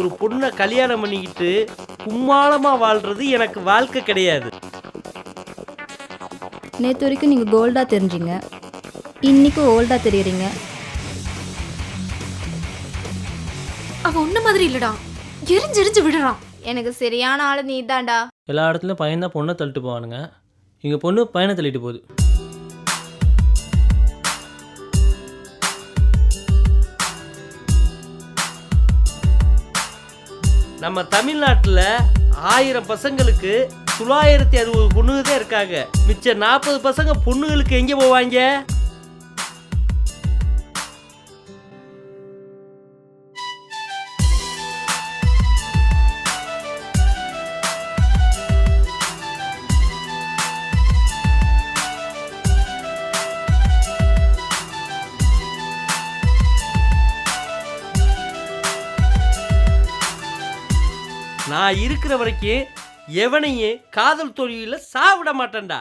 ஒரு பொண்ணை கல்யாணம் பண்ணிக்கிட்டு கும்மாளமா வாழ்றது எனக்கு வாழ்க்கை கிடையாது. நேற்று வரைக்கும் நீங்கள் கோல்டாக தெரிஞ்சிங்க, இன்னைக்கும் ஓல்டாக தெரியுறீங்க. அவன் உன்ன மாதிரி இல்லடா, எரிஞ்செரிஞ்சு விடுறான். எனக்கு சரியான ஆள் நீ தான்டா. எல்லா இடத்துலையும் பையன் தான் பொண்ணை தள்ளிட்டு போவானுங்க, இங்கே பொண்ணு பையனை தள்ளிட்டு போகுது. நம்ம தமிழ்நாட்டில் 1000 பசங்களுக்கு 960 பொண்ணுங்க தான் இருக்காங்க. மிச்ச 40 பசங்க பொண்ணுங்களுக்கு எங்கே போவாங்க? நான் இருக்கிற வரைக்கும் எவனையும் காதல் தொழில சாவிட மாட்டேன்டா.